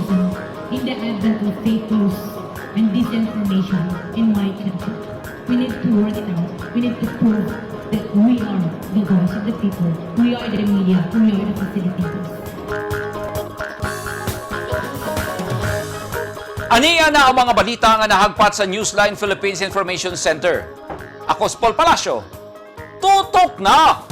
terrorism in the advent of fake news and disinformation in my country. We need to work it out. We need to prove that we are the voice of the people. We are the media. We are the facilitators. Aniya na ang mga balita nga nahagpat sa Newsline Philippines Information Center. Ako si Paul Palacio. Tutok na!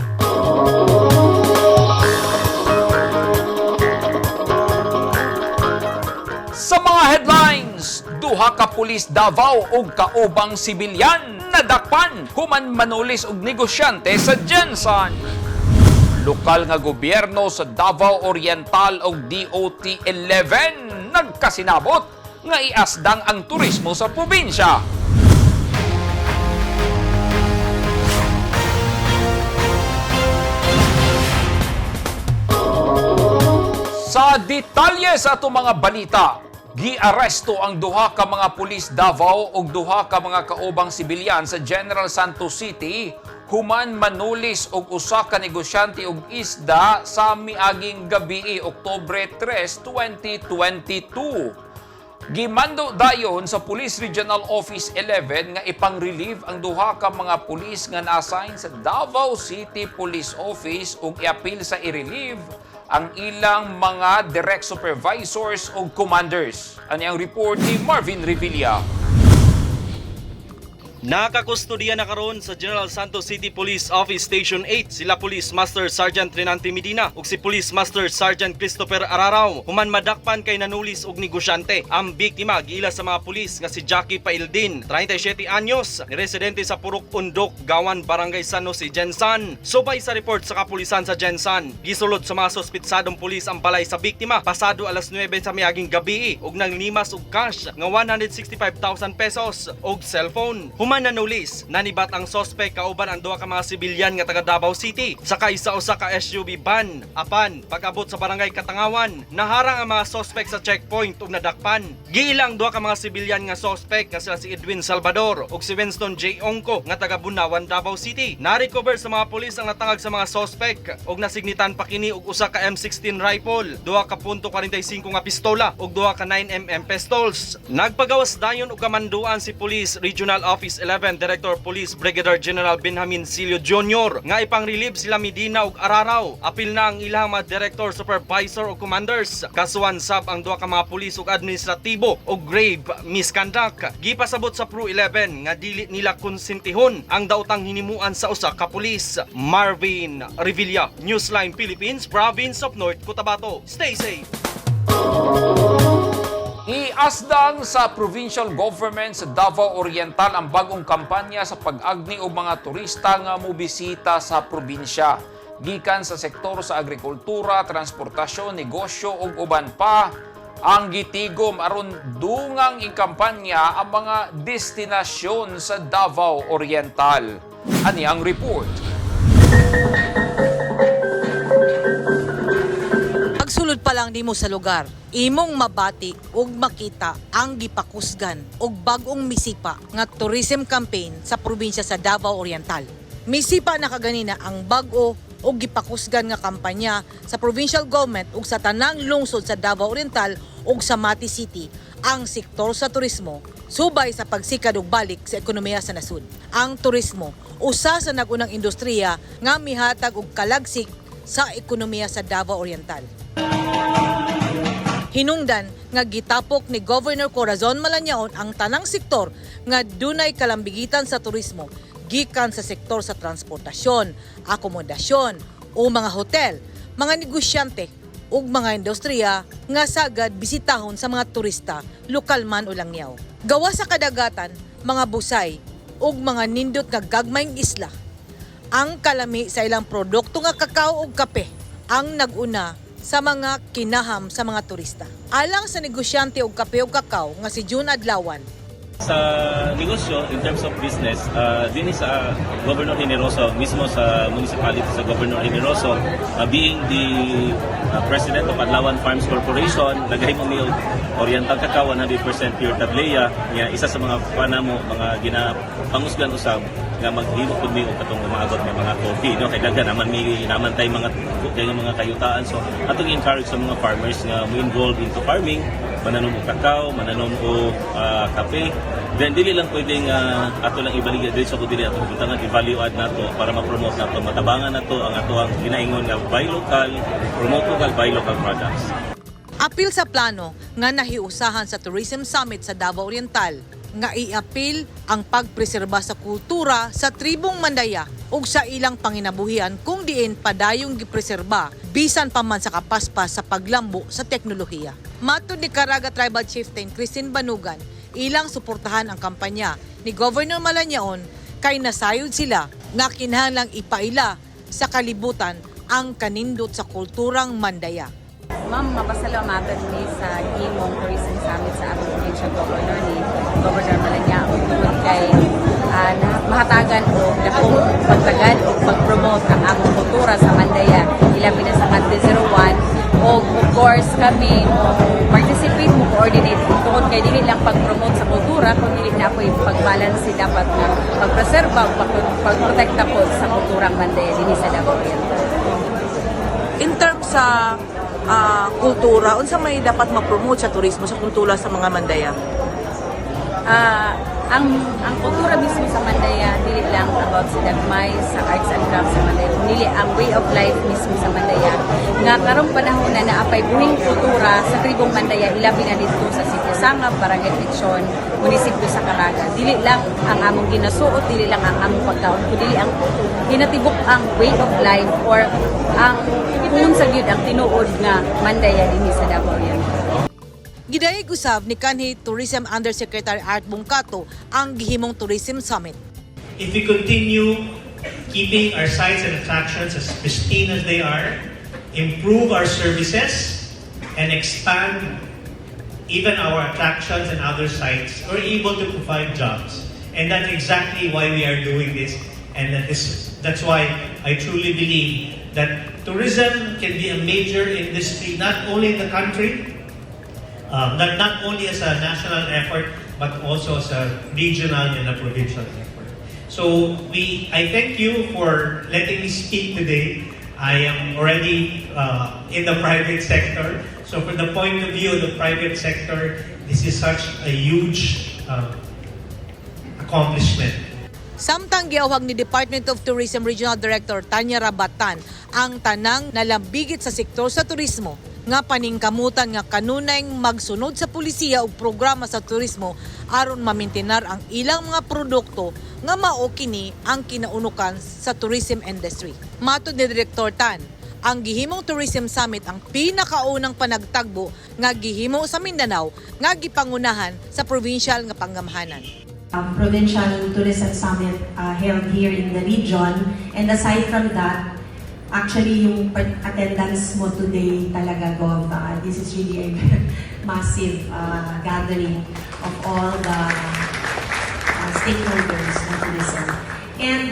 Sa mga headlines, duha ka pulis Davao ug kaubang sibilyan nadakpan human manulis og negosyante sa Gensan. Lokal nga gobyerno sa Davao Oriental ug DOT-11 nagkasinabot nga iasdang ang turismo sa probinsya. Sa detalye sa ato mga balita, giaresto ang duha ka mga pulis Davao ug duha ka mga kaubang sibilyan sa General Santos City human manulis og usa ka negosyante og isda sa miaging gabii Oktubre 3, 2022. Gimando dayon sa Police Regional Office 11 nga ipang-relieve ang duha ka mga pulis nga na-assign sa Davao City Police Office ug iapil sa i-relieve ang ilang mga direct supervisors o commanders. Ani ang report ni Marvin Revilla. Nakakustodiya na karon sa General Santos City Police Office Station 8 sila Police Master Sergeant Renante Medina ug si Police Master Sergeant Christopher Ararao human madakpan kay nanulis og negosyante. Ang biktima giila sa mga pulis nga si Jackie Paildin, 37 anyos, residente sa Purok Undok, Gawan, Barangay San Jose, Gensan. Subay sa report sa kapulisan sa Gensan, gisulod sa mga suspitsadong pulis ang balay sa biktima pasado alas 9 sa miaging gabi ug nanglimas og cash nga 165,000 pesos og cellphone. Human nanulis, nanibat ang sospek kauban ang duha ka mga sibilyan nga taga Davao City. Sakay sa usa ka SUV van. Apan, pag-abot sa barangay Katangawan, naharang ang mga sospek sa checkpoint ug nadakpan. Giilang duha ka mga sibilyan nga sospek nga sila si Edwin Salvador ug si Winston J. Ongko nga taga Bunawan, Davao City. Na-recover sa mga pulis ang natangag sa mga sospek ug nasignitan pa kini og usa ka M16 rifle, duha ka .45 nga pistola ug duha ka 9mm pistols. Nagpagawas dayon og kamanduan si Police Regional Office 11 Director Police Brigadier General Benjamin Silio Jr. nga ipang-relieve sila Medina ug Ararao. Apil na ang ilang mga director, supervisor o commanders. Kasuhan sab ang duha ka mga pulis ug administratibo og grave misconduct. Gipasabot sa Pro 11 nga dili nila konsentihon ang daotang hinimuan sa usa ka pulis. Marvin Revilla, Newsline Philippines, Province of North Cotabato. Stay safe. Iasdang sa provincial government sa Davao Oriental ang bagong kampanya sa pag-agni og mga turista nga mobisita sa probinsya. Gikan sa sektor sa agrikultura, transportasyon, negosyo ug uban pa, ang gitigom aron dungang ikampanya ang mga destinasyon sa Davao Oriental. Ani ang report. Pagsulod pa lang nimo sa lugar, imong mabati ug makita ang gipakusgan ug bag-ong misipa nga tourism campaign sa probinsya sa Davao Oriental. Misipa na kaganina ang bag-o ug gipakusgan nga kampanya sa provincial government ug sa tanang lungsod sa Davao Oriental ug sa Mati City ang sektor sa turismo subay sa pagsikad ug balik sa ekonomiya sa nasud. Ang turismo usa sa nagunang industriya nga mihatag og kalagsik sa ekonomiya sa Davao Oriental. Hinungdan nga gitapok ni Governor Corazon Malañaon ang tanang sektor nga dunay kalambigitan sa turismo gikan sa sektor sa transportasyon, akomodasyon o mga hotel, mga negosyante ug mga industriya nga sagad bisitahon sa mga turista, lokal man o langyaw. Gawa sa kadagatan, mga busay ug mga nindot nga gagmayng isla. Ang kalami sa ilang produkto nga kakao ug kape ang naguna sa mga kinaham sa mga turista. Alang sa negosyante og kape ug kakao nga si June Adlawan. Sa negosyo, in terms of business, din sa Governor Generoso, mismo sa municipality sa Governor Generoso, being the president of Adlawan Farms Corporation, nagahimo mi Oriental Cacao 100% pure Tablea, isa sa mga panamo, mga ginapangusgan usab nga maghimo pud mi og katong umaabot nga mga coffee no kay daghan naman tay mga kayutaan. So atong encourage sa mga farmers nga mo involved into farming, mananom og kakao, mananom og kape. Then dili lang pwedeng ato lang ibaligya diri sa dili ato butangan i-value add nato para ma-promote nato, matabangan nato ang ato ang ginaingon nga buy local, promote local, buy local products. Apil sa plano nga nahiusahan sa Tourism Summit sa Davao Oriental nga iapil ang pagpreserba sa kultura sa tribong Mandaya ug sa ilang panginabuhian kung diin padayong gipreserba bisan pa man sa kapaspas sa paglambo sa teknolohiya. Matud ni Caraga Tribal Chieftain Christine Banugan, ilang suportahan ang kampanya ni Governor Malañaon kay nasayod sila nga kinahanglang ipaila sa kalibutan ang kanindot sa kulturang Mandaya. Ma'am, mapasalamatan ni sa Imong Tourism Summit sa atong provincial governor ni Governor Malañaon tungod kay mahatagan o dakong pagtagan o pag-promote ang among kultura sa Mandaya. Ilabi na sa Cante 01 o of course kami participate mo coordinate tungod kay dili lang pag-promote sa kultura kundi na po pag-balance dapat nga pag-preserba o pag-protekta po sa kulturang Mandaya dinhi sa Davao Oriental. In terms sa kultura, unsa may dapat ma-promote sa turismo sa kultura sa mga Mandaya? Ang kultura mismo sa Mandaya, dili lang about sa dagmay, sa arts and crafts sa Mandaya, dili ang way of life mismo sa Mandaya. Nga karong panahon na naapay buhing kultura sa tribong Mandaya, ilabi na dito sa Sitio Sangab, Barangay Lechon, munisipyo sa Caraga. Dili lang ang among ginasuot, dili lang ang among pagkaon, kundi ang ginatibok ang way of life or ang kung sa gyud ang tinuod nga Mandaya dinhi sa Davao Oriental. Gidayeg usab ni kanhi Tourism Undersecretary Art Bungkato ang gihimong Tourism Summit. If we continue keeping our sites and attractions as pristine as they are, improve our services, and expand even our attractions and other sites, we're able to provide jobs. And that's exactly why we are doing this. And that's why I truly believe that tourism can be a major industry, not only in the country, not only as a national effort, but also as a regional and a provincial effort. So I thank you for letting me speak today. I am already in the private sector. So from the point of view of the private sector, this is such a huge accomplishment. Samtang giawhag ni Department of Tourism Regional Director Tanya Rabatan ang tanang nalambigit sa sektor sa turismo nga paningkamutan nga kanunay magsunod sa pulisiya ug programa sa turismo aron mamintinar ang ilang mga produkto nga mao kini ang kinaunukan sa tourism industry. Matud ni Director Tan, ang gihimong Tourism Summit ang pinakaunang panagtagbo nga gihimo sa Mindanao nga gipangunahan sa provincial nga panggamhanan. Provincial Tourism Summit held here in the region, and aside from that, actually yung attendance mo today talaga, Gov, this is really a massive gathering of all the stakeholders ng tourism. And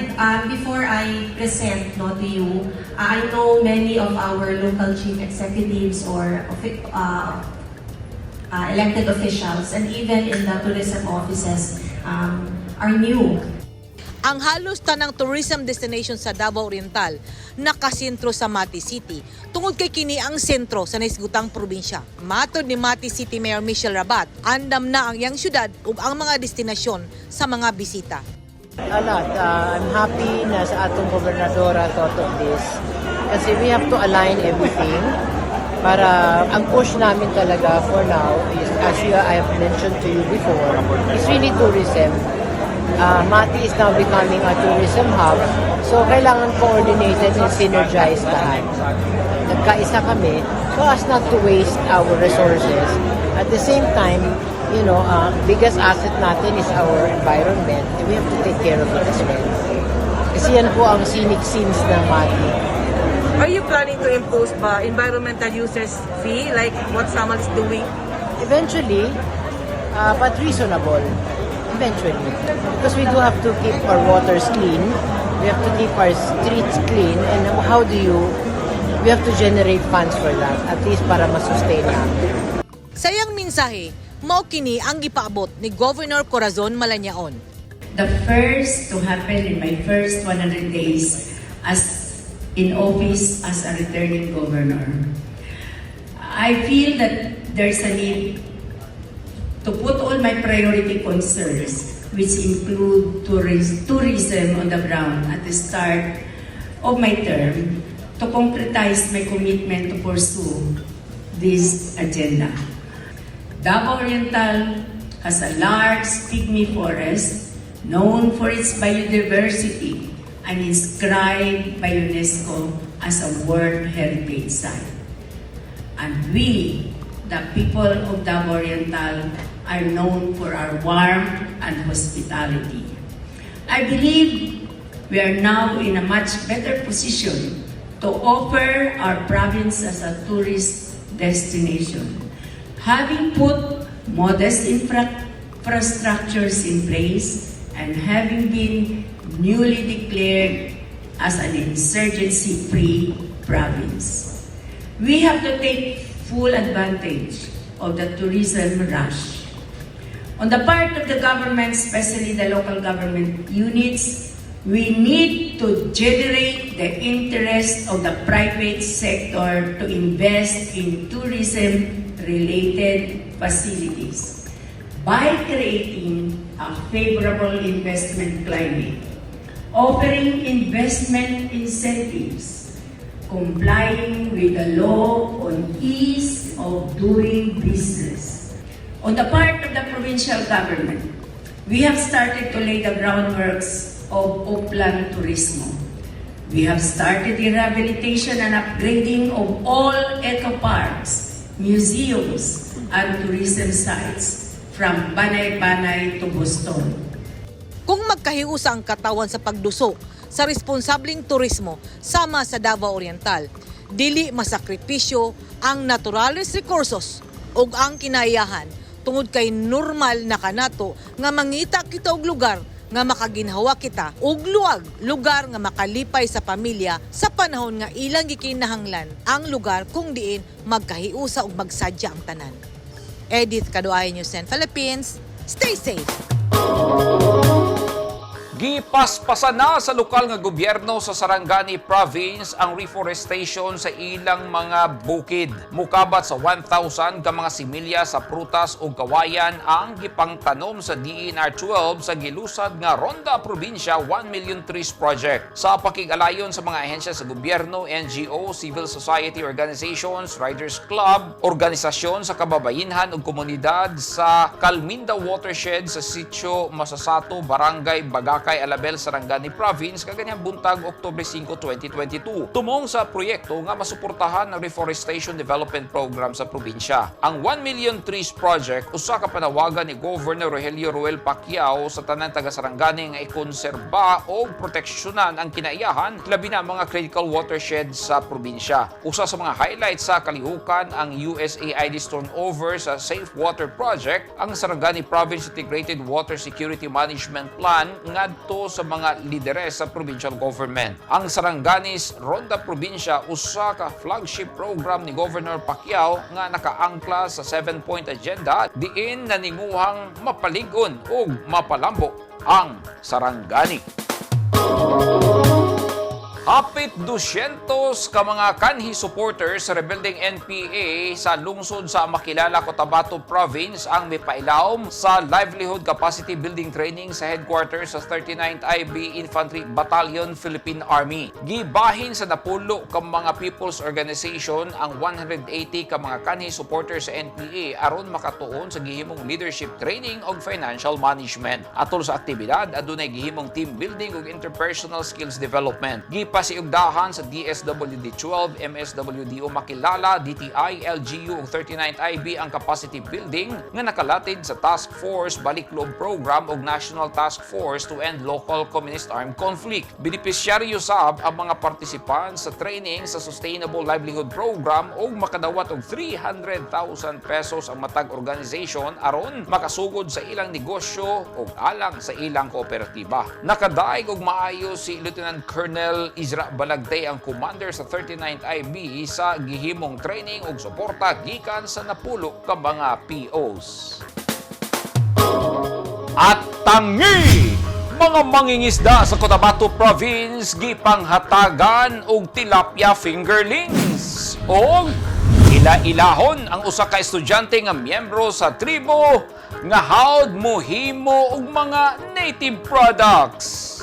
before I present to you, I know many of our local chief executives or elected officials and even in the tourism offices are new. Ang halos tanang tourism destination sa Davao Oriental nakasentro sa Mati City tungod kay kini ang sentro sa naisgutang probinsya. Matod ni Mati City Mayor Michelle Rabat, andam na ang iyang syudad ug ang mga destinasyon sa mga bisita. A lot. I'm happy na sa atong gobernadora thought of this kasi we have to align everything para ang push namin talaga for now is, as I have mentioned to you before, is really tourism. Mati is now becoming a tourism hub, so kailangan coordinated and synergized lahat. Nagkaisa kami so as not to waste our resources. At the same time, biggest asset natin is our environment and we have to take care of it as well. Kasi yan po ang scenic scenes ng Mati. Are you planning to impose environmental users fee like what Samal is doing? Eventually, but reasonable. Eventually. Because we do have to keep our waters clean, we have to keep our streets clean, and we have to generate funds for that, at least para masustain natin. Sayang mensahe, mao kini ang gipaabot ni Governor Corazon Malañaon. the first to happen in my first 100 days as in office as a returning governor. I feel that there's a need to put all my priority concerns, which include tourism on the ground at the start of my term, to concretize my commitment to pursue this agenda. Davao Oriental has a large pygmy forest known for its biodiversity and inscribed by UNESCO as a World Heritage Site. And we, the people of Davao Oriental, are known for our warmth and hospitality. I believe we are now in a much better position to offer our province as a tourist destination. Having put modest infrastructures in place and having been newly declared as an insurgency-free province, we have to take full advantage of the tourism rush. On the part of the government, especially the local government units, we need to generate the interest of the private sector to invest in tourism-related facilities by creating a favorable investment climate, offering investment incentives, complying with the law on ease of doing business. On the part of the provincial government, we have started to lay the groundworks of Oplan Turismo. We have started the rehabilitation and upgrading of all eco-parks, museums, and tourism sites from Banay-Banay to Boston. Kung magkahiusa ang katawan sa pagduso sa responsableng turismo sama sa Davao Oriental, dili masakripisyo ang naturales resources ug ang kinayahan tungod kay normal na kanato nga mangita kita og lugar nga makaginhawa kita og lugar nga makalipay sa pamilya sa panahon nga ilang gikinahanglan ang lugar kung diin magkahiusa ug magsadya ang tanan. Edith Caduay, News 10 Philippines. Stay safe! Gipaspasan na sa lokal nga gobyerno sa Sarangani Province ang reforestation sa ilang mga bukid. Mukabat sa 1,000 ka mga similya sa prutas o kawayan ang gipangtanom sa DNR 12 sa gilusad nga Ronda Probinsya 1 Million Trees Project. Sa pakigalayon sa mga ahensya sa gobyerno, NGO, civil society organizations, Riders Club, organisasyon sa kababayenhan ug komunidad sa Calminda Watershed sa Sitio Masasato, Barangay Bagak kay Alabel, Sarangani Province, kaganyang buntag Oktubre 5, 2022. Tumong sa proyekto nga masuportahan ng Reforestation Development Program sa probinsya. Ang 1 Million Trees Project, usa ka panawagan ni Governor Rogelio Ruel Pacquiao sa tanan taga Sarangani nga ikonserba o proteksyonan ang kinaiyahan labi na mga critical watershed sa probinsya. Usa sa mga highlights sa kalihukan ang USAID turnover sa Safe Water Project, ang Sarangani Province Integrated Water Security Management Plan ngadto sa mga lideres sa provincial government. Ang Saranganis Ronda Probinsya usa ka flagship program ni Governor Pacquiao nga nakaangkla sa 7-point agenda diin naninguhang mapaligon ug mapalambo ang Sarangani. Hapit 200 ka mga kanhi supporters sa rebuilding NPA sa lungsod sa makilala Cotabato Province ang mipailawom sa Livelihood Capacity Building Training sa headquarters sa 39th IB Infantry Battalion, Philippine Army. Gibahin sa napulo ka mga people's organization ang 180 ka mga kanhi supporters sa NPA aron makatuon sa gihimong leadership training ug financial management. Atol sa aktibidad, adunay gihimong team building ug interpersonal skills development. Pasiugdahan sa DSWD-12, MSWDO Makilala, DTI, LGU ug 39th IB ang capacity building nga nakalatid sa Task Force Baliklob Program ug National Task Force to End Local Communist Armed Conflict. Benepisyaryo sab ang mga participants sa training sa Sustainable Livelihood Program ug makadawat og 300,000 pesos ang matag organization aron makasugod sa ilang negosyo ug alang sa ilang kooperatiba. Nakadaig og maayo si Lieutenant Colonel Isra Balagtay ang commander sa 39th IB sa gihimong training ug suporta gikan sa napulo ka mga POs. At tangi! Mga mangingisda sa Cotabato Province gipanghatagan og tilapia fingerlings o ila-ilahon ang usa ka estudyante nga miyembro sa tribo nga hawd mohimo og mga native products.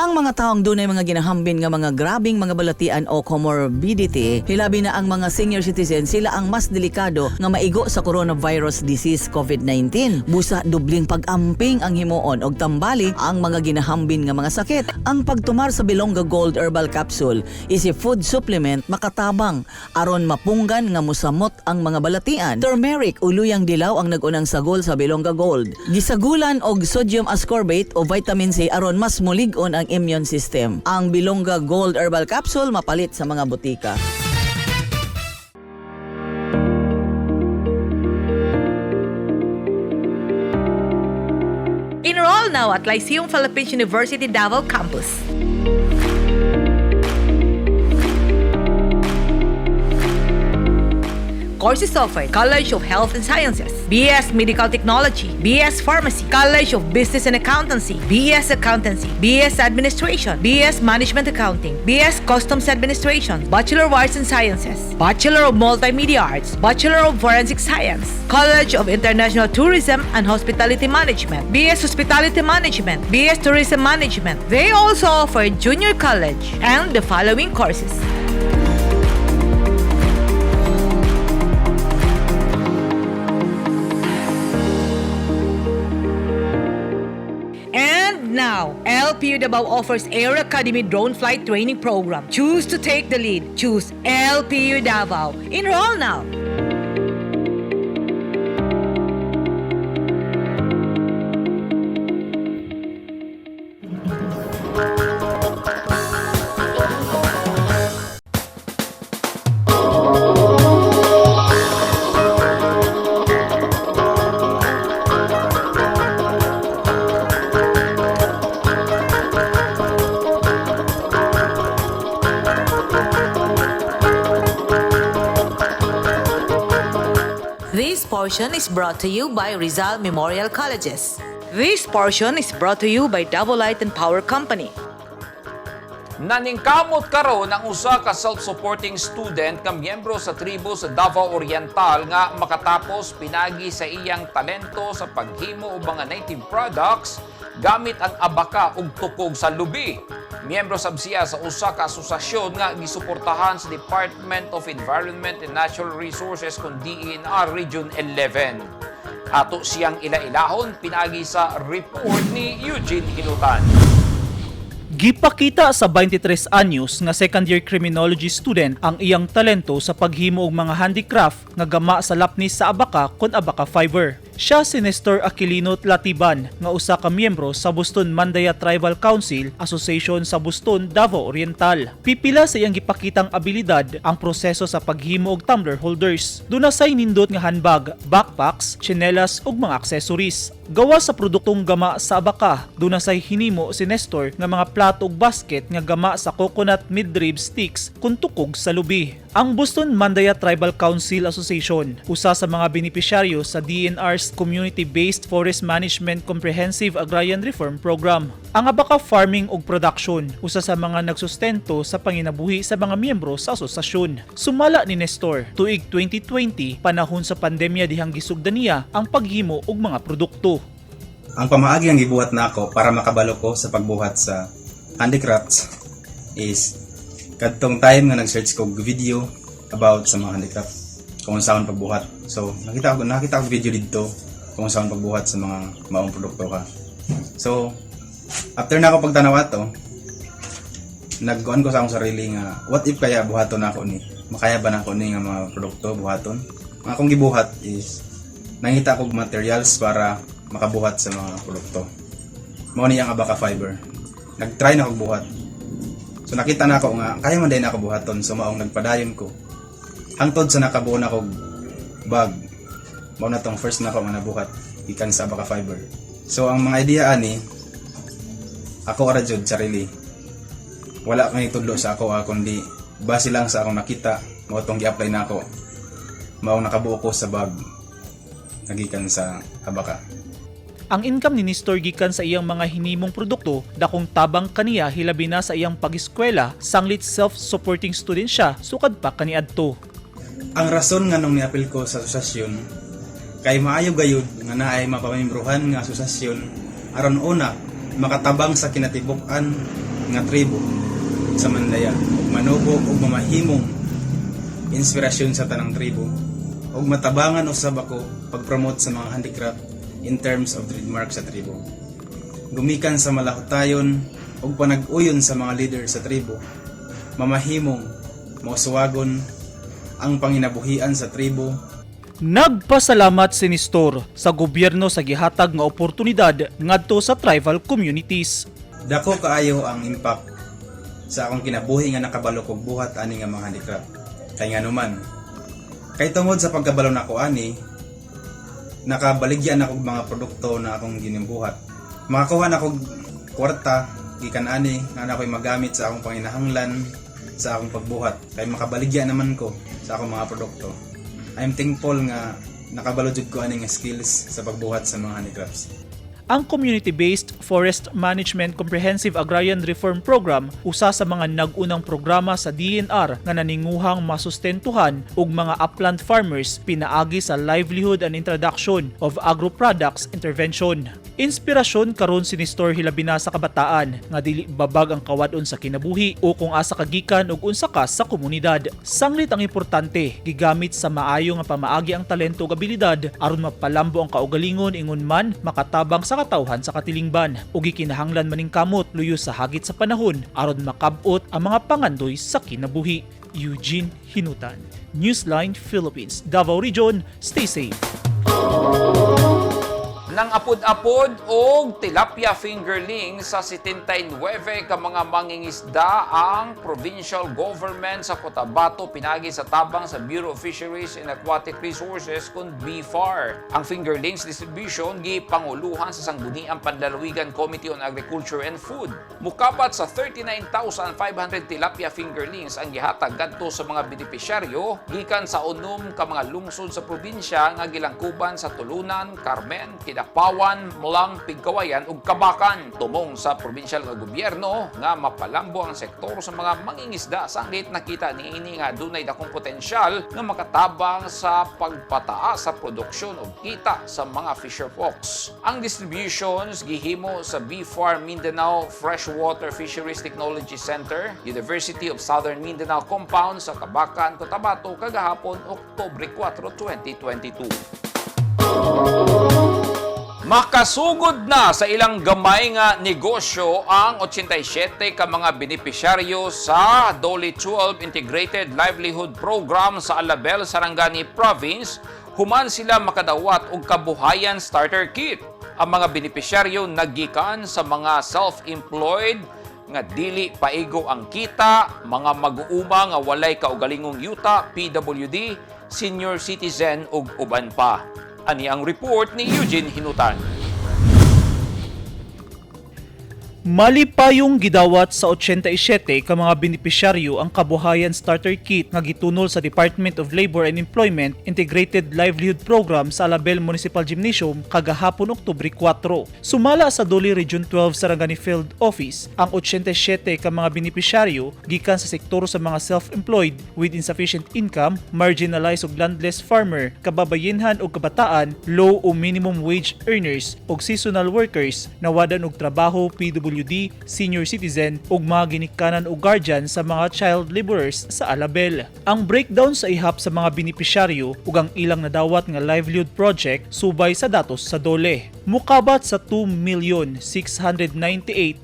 Ang mga taong dunay mga ginahambin nga mga grabing mga balatian o comorbidity, hilabi na ang mga senior citizen, sila ang mas delikado nga maigo sa coronavirus disease COVID-19. Busa dubling pag-amping ang himuon og tambali ang mga ginahambin nga mga sakit. Ang pagtumar sa Bilonga Gold Herbal Capsule is a food supplement makatabang aron mapunggan nga musamot ang mga balatian. Turmeric uluyang dilaw ang nagunang sagol sa Bilonga Gold. Gisagulan og sodium ascorbate o vitamin C aron mas mulig-on ang immune system. Ang Bilonga Gold Herbal Capsule mapalit sa mga butika. Enroll now at Lyceum Philippines University Davao Campus. Courses offered: College of Health and Sciences, BS Medical Technology, BS Pharmacy, College of Business and Accountancy, BS Accountancy, BS Administration, BS Management Accounting, BS Customs Administration, Bachelor of Arts and Sciences, Bachelor of Multimedia Arts, Bachelor of Forensic Science, College of International Tourism and Hospitality Management, BS Hospitality Management, BS Tourism Management. They also offer Junior College and the following courses: Now, LPU Davao offers Air Academy Drone Flight Training Program. Choose to take the lead. Choose LPU Davao. Enroll now. This portion is brought to you by Rizal Memorial Colleges. This portion is brought to you by Davao Light and Power Company. Naningkamot karon ang usa ka self-supporting student nga miyembro sa tribo sa Davao Oriental nga makatapos pinagi sa iyang talento sa paghimo og mga native products gamit ang abaka ug tukog sa lubi. Miyembro sab siya sa usa ka asosasyon nga gisuportahan sa Department of Environment and Natural Resources kun DENR Region 11. Ato siyang ila-ilahon pinagi sa report ni Eugene Hinutan. Gipakita sa 23 anyos nga second year criminology student ang iyang talento sa paghimo og mga handicraft nga gama sa lapnis sa abaka kun abaka fiber. Siya si Nestor Aquilino Tlatiban nga usa ka miyembro sa Buston Mandaya Tribal Council Association sa Buston, Davao Oriental. Pipila sa iyang gipakitang abilidad ang proseso sa paghimo og tumbler holders. Dunasay nindot nga handbag, backpacks, tsinelas ug mga accessories. Gawa sa produktong gama sa abaka, dunasay hinimo si Nestor nga mga plato ug basket nga gama sa coconut midrib sticks kung tukog sa lubi. Ang Buston Mandaya Tribal Council Association, usa sa mga benepisyaryo sa DNR's Community-Based Forest Management Comprehensive Agrarian Reform Program. Ang abaka farming ug production, usa sa mga nagsustento sa panginabuhi sa mga miyembro sa asosasyon. Sumala ni Nestor, tuig 2020, panahon sa pandemya dihang gisugdan niya ang paghimo og mga produkto. Ang pamaagi ang gibuhat nako para makabalo ko sa pagbuhat sa handicrafts is kadtong time nga nag-search ko video about sa mga handicraft kung saan pagbuhat. So nakita ko video dito kung saan pagbuhat sa mga maong produkto ka. So after na ako pagtanaw ato, nag-on ko sa akong sarili nga what if kaya buhaton nako ni? Makaya ba nako ni nga mga produkto buhaton? Ang akong gibuhat is nangita ko materials para makabuhat sa mga produkto. Mao ni ang abaka fiber. Nag-try na ako buhat. So nakita na ako nga kaya man din ako buhaton, so maong nagpadayon ko. Hangtod sa nakabuo na ako bag. Mao na tong first na ako nga nabuhat gikan sa abaka fiber. So ang mga idea ani ako ra jud sarili. Wala kay tudlo sa ako kundi base lang sa akong nakita, mao tong gi-apply na ako. Mao nakabuo ko sa bag nagikan sa abaka. Ang income ni Nestor gikan sa iyang mga hinimong produkto dakong tabang kaniya hilabi na sa iyang pag-eskwela, sanglit self-supporting student siya sukad pa kaniadto. Ang rason nga nung niapil ko sa asosasyon kay maayo gayud nga naay mapamembrohan nga asosasyon aron una makatabang sa kinatibuk-an nga tribo sa Mandaya ug manubo ug mamahimong inspirasyon sa tanang tribo ug matabangan usab ako pag-promote sa mga handicraft in terms of trademark sa tribo. Gumikan sa malahutayon ug panag-uyon sa mga leader sa tribo, mamahimong mausuwagon ang panginabuhian sa tribo. Nagpasalamat si Nestor sa gobyerno sa gihatag nga oportunidad ngadto sa tribal communities. Dako kaayo ang impact sa akong kinabuhi nga nakabalo kog buhat ani nga mga handicraft. Kay nganuman, kay tungod sa pagkabalo nako ani, nakabaligyan ako mga produkto na akong ginimbuhat. Makakuha na akong kwarta, gikan ani, na ako'y magamit sa akong panginahanglan, sa akong pagbuhat. Kaya makabaligyan naman ko sa akong mga produkto. I'm thankful nga nakabalod ko ani nga skills sa pagbuhat sa mga handicrafts. Ang Community-Based Forest Management Comprehensive Agrarian Reform Program usa sa mga nag-unang programa sa DNR nga naninguhang masustentuhan og mga upland farmers pinaagi sa livelihood and introduction of agro-products intervention. Inspirasyon karon si Nestor hilabi na sa kabataan nga dili babag ang kawadon sa kinabuhi o kung asa kagikan ug unsa ka sa komunidad. Sanglit ang importante gigamit sa maayo nga pamaagi ang talento ug abilidad aron mapalambo ang kaugalingon ingon man makatabang sa katawhan sa katilingban ug gikinahanglan maning kamot luyo sa hagit sa panahon aron makab-ot ang mga pangandoy sa kinabuhi. Eugene Hinutan, Newsline Philippines, Davao Region. Stay safe. Nang apod-apod og tilapia fingerling sa 79 ka mga mangingisda ang provincial government sa Cotabato pinagi sa tabang sa Bureau of Fisheries and Aquatic Resources kun BFAR. Ang fingerlings distribution gipanguluhan sa Sangguniang Panlalawigan Committee on Agriculture and Food. Mukapat sa 39,500 tilapia fingerlings ang gihatag kadto sa mga benepisyaryo gikan sa unom ka mga lungsod sa probinsya nga gilangkuban sa Tulunan, Carmen, Pawan, Mulang, Pigkawayan ug Kabakan. Tumong sa probinsyal nga gobyerno nga mapalambo ang sektor sa mga mangingisda sanglit nakita niini nga dunay dakong potensyal nga makatabang sa pagpataas sa produksyon ug kita sa mga fisher folks. Ang distributions gihimo sa BFAR Mindanao Freshwater Fisheries Technology Center, University of Southern Mindanao Compound sa Kabakan, Cotabato kagahapon Oktubre 4, 2022. Makasugod na sa ilang gamay nga negosyo ang 87 ka mga benepisyaryo sa DOLE 12 Integrated Livelihood Program sa Alabel, Sarangani Province human sila makadawat og kabuhayan starter kit. Ang mga benepisyaryo naggikan sa mga self-employed nga dili paigo ang kita, mga mag-uuma nga walay kaugalingong yuta, PWD, senior citizen ug uban pa. Ani ang report ni Eugene Hinutan. Malipayong gidawat sa 87 ka mga benepisyaryo ang Kabuhayan Starter Kit nga gitunol sa Department of Labor and Employment Integrated Livelihood Program sa Alabel Municipal Gymnasium kagahapon Oktubre 4. Sumala sa Doli Region 12 Sarangani Field Office ang 87 ka mga benepisyaryo gikan sa sektor sa mga self-employed with insufficient income, marginalized ug landless farmer, kababayenhan ug kabataan, low o minimum wage earners ug seasonal workers na wadan og trabaho, PWD, senior citizen ug mga ginikanan o guardian sa mga child laborers sa Alabel. Ang breakdown sa ihap sa mga benepisyaryo ug ang ilang nadawat nga livelihood project subay sa datos sa DOLE. Mukabat sa 2,698,940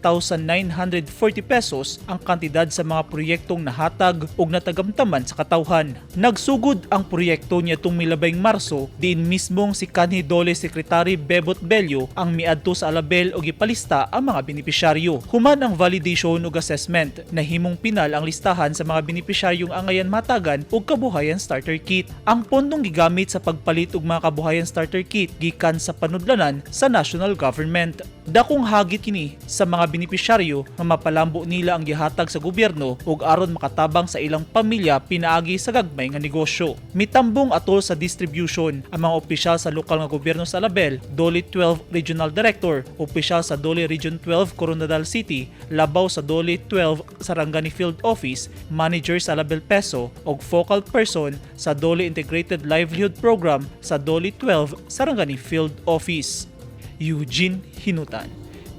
pesos ang kantidad sa mga proyektong nahatag ug natagamtaman sa katawhan. Nagsugod ang proyekto niadtong milabing Marso diin mismong si kanhi DOLE Secretary Bebot Bello ang miadto sa Alabel ug ipalista ang mga benepisyaryo. Human ang validation ug assessment, nahimong pinal ang listahan sa mga benepisyaryong angayan matagan og Kabuhayan Starter Kit. Ang pondong gigamit sa pagpalit og mga Kabuhayan Starter Kit gikan sa panudlanan sa national government. Dakong hagit kini sa mga benepisyaryo nga mapalambo nila ang gihatag sa gobyerno ug aron makatabang sa ilang pamilya pinaagi sa gagmay nga negosyo. Mitambong atol sa distribution ang mga opisyal sa lokal nga gobyerno sa Alabel, Doli 12 Regional Director, opisyal sa Doli Region 12 Coronadal City, labaw sa Doli 12 Sarangani Field Office, manager sa Alabel Peso ug focal person sa Doli Integrated Livelihood Program sa Doli 12 Sarangani Field Office. Eugene Hinutan,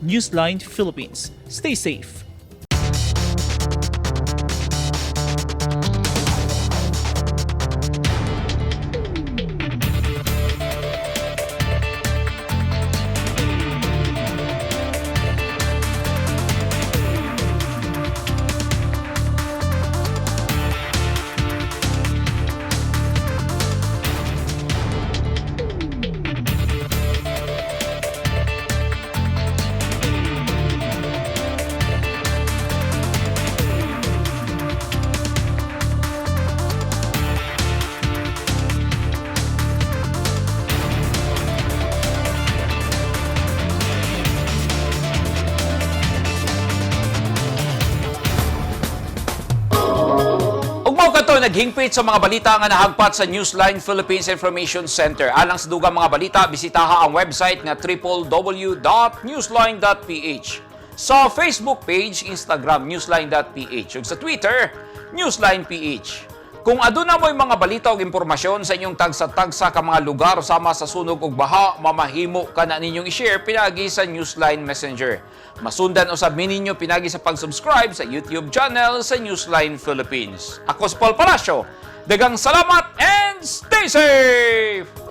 Newsline Philippines. Stay safe. Naghingpit sa mga balita nga nahagpat sa Newsline Philippines Information Center. Alang sa dugang mga balita, bisitaha ang website nga www.newsline.ph. Sa Facebook page, Instagram, newsline.ph. Ug sa Twitter, newsline.ph. Kung aduna mo'y mga balita o impormasyon sa inyong tagsa-tagsa ka mga lugar sama sa sunog ug baha, mamahimo ka na ninyong i-share pinagi sa Newsline Messenger. Masundan usab ninyo pinagi sa pag-subscribe sa YouTube channel sa Newsline Philippines. Ako si Paul Palacio. Daghang salamat and stay safe!